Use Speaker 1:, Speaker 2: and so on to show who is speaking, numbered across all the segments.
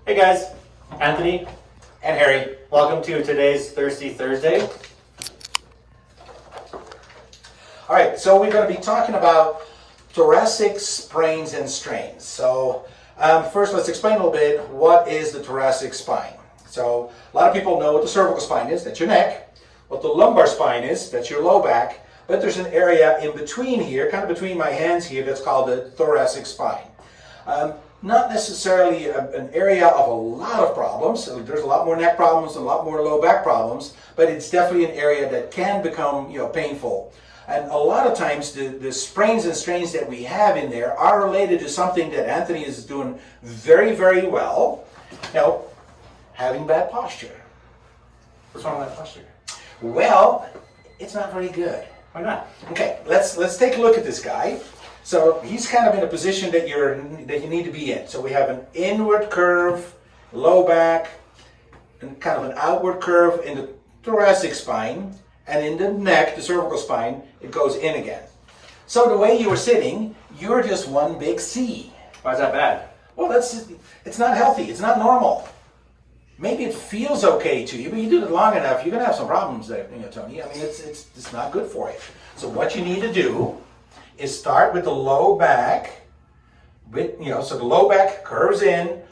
Speaker 1: Hey guys, Anthony
Speaker 2: And Harry.
Speaker 1: welcome to today's Thirsty Thursday.
Speaker 2: All right, so we're going to be talking about thoracic sprains and strains. So first let's explain a little bit what is the thoracic spine. So a lot of people know what the cervical spine is, that's your neck. What the lumbar spine is, that's your low back. But there's an area in between here, kind of between my hands here, that's called the thoracic spine. Not necessarily an area of a lot of problems. So there's a lot more neck problems and a lot more low back problems, but it's definitely an area that can become painful. And a lot of times the sprains and strains that we have in there are related to something that Anthony is doing very, very well. Now, having bad posture.
Speaker 1: What's wrong with that posture?
Speaker 2: Well, it's not very good.
Speaker 1: Why not?
Speaker 2: Okay, let's take a look at this guy. So he's kind of in a position that you need to be in. So we have an inward curve, low back, and kind of an outward curve in the thoracic spine, and in the neck, the cervical spine, it goes in again. So the way you were sitting, you're just one big C.
Speaker 1: Why is that bad?
Speaker 2: Well, it's not healthy. It's not normal. Maybe it feels okay to you, but you do it long enough, you're gonna have some problems there, Tony. I mean, it's not good for you. So what you need to do is start with the low back. So the low back curves in,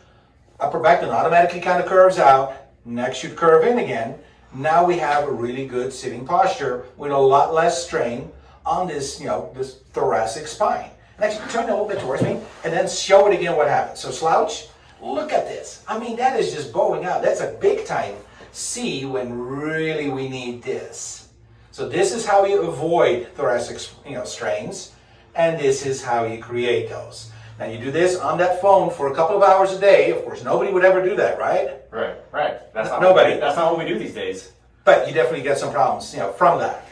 Speaker 2: upper back then automatically kind of curves out. Neck should curve in again. Now we have a really good sitting posture with a lot less strain on this, this thoracic spine. And actually, turn it a little bit towards me, and then show it again what happens. So slouch. Look at this. I mean, that is just bowing out. That's a big time C when really we need this. So this is how you avoid thoracic, strains, and this is how you create those. Now you do this on that phone for a couple of hours a day. Of course, nobody would ever do that, right?
Speaker 1: Right. That's not
Speaker 2: Nobody.
Speaker 1: That's not what we do these days.
Speaker 2: But you definitely get some problems, from that.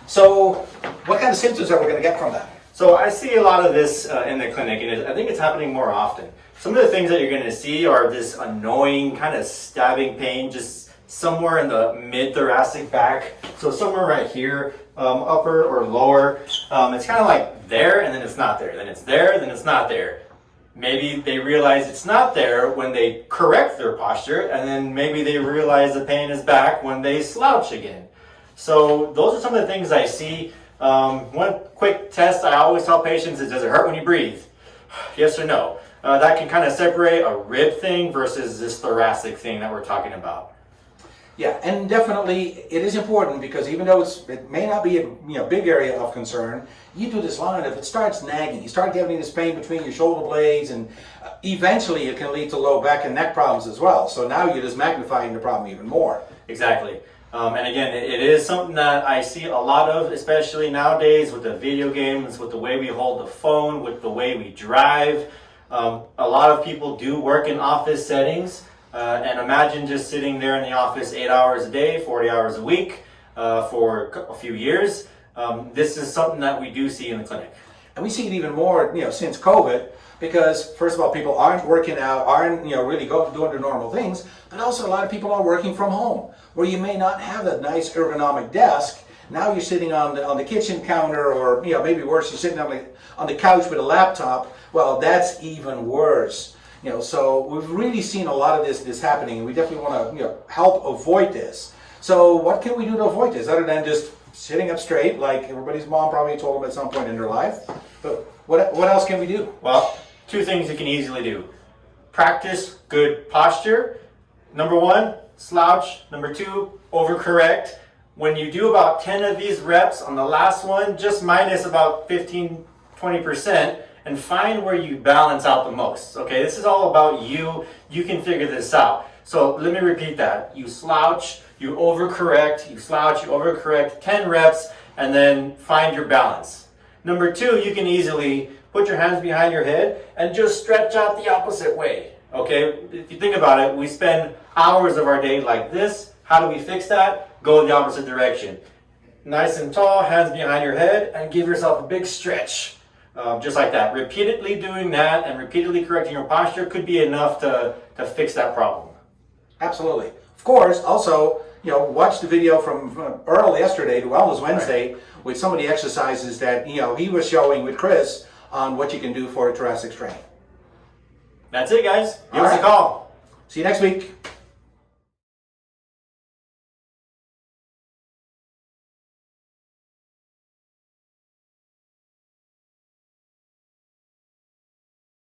Speaker 2: So what kind of symptoms are we going to get from that?
Speaker 1: So I see a lot of this in the clinic, and I think it's happening more often. Some of the things that you're going to see are this annoying kind of stabbing pain just somewhere in the mid-thoracic back. So somewhere right here, upper or lower. It's kind of like there, and then it's not there. Then it's there, then it's not there. Maybe they realize it's not there when they correct their posture, and then maybe they realize the pain is back when they slouch again. So those are some of the things I see. One quick test I always tell patients is, does it hurt when you breathe? Yes or no? That can kind of separate a rib thing versus this thoracic thing that we're talking about.
Speaker 2: Yeah, and definitely it is important because even though it may not be a big area of concern, you do this long enough, it starts nagging. You start getting this pain between your shoulder blades, and eventually it can lead to low back and neck problems as well. So now you're just magnifying the problem even more.
Speaker 1: Exactly. And again, it is something that I see a lot of, especially nowadays with the video games, with the way we hold the phone, with the way we drive. A lot of people do work in office settings. And imagine just sitting there in the office 8 hours a day, 40 hours a week for a few years. This is something that we do see in the clinic.
Speaker 2: And we see it even more, since COVID, because first of all, people aren't working out, aren't, really doing their normal things, but also a lot of people are working from home, where you may not have that nice ergonomic desk. Now you're sitting on the kitchen counter, or, maybe worse, you're sitting on the couch with a laptop. Well, that's even worse. So we've really seen a lot of this happening, and we definitely want to, help avoid this. So what can we do to avoid this, other than just sitting up straight, like everybody's mom probably told them at some point in their life? But what else can we do?
Speaker 1: Well, two things you can easily do. Practice good posture. Number one, slouch. Number two, overcorrect. When you do about 10 of these reps, on the last one, just minus about 15-20%, and find where you balance out the most. Okay, this is all about you. You can figure this out. So let me repeat that. You slouch, you overcorrect, you slouch, you overcorrect, 10 reps, and then find your balance. Number two, you can easily put your hands behind your head and just stretch out the opposite way. Okay, if you think about it, we spend hours of our day like this. How do we fix that? Go the opposite direction. Nice and tall, hands behind your head, and give yourself a big stretch. Just like that. Repeatedly doing that and repeatedly correcting your posture could be enough to fix that problem.
Speaker 2: Absolutely. Of course, also, watch the video from Earl yesterday, the Wellness Wednesday, with some of the exercises that, he was showing with Chris on what you can do for a thoracic strain.
Speaker 1: That's it, guys. Give
Speaker 2: All
Speaker 1: us a
Speaker 2: right.
Speaker 1: call.
Speaker 2: See you next week.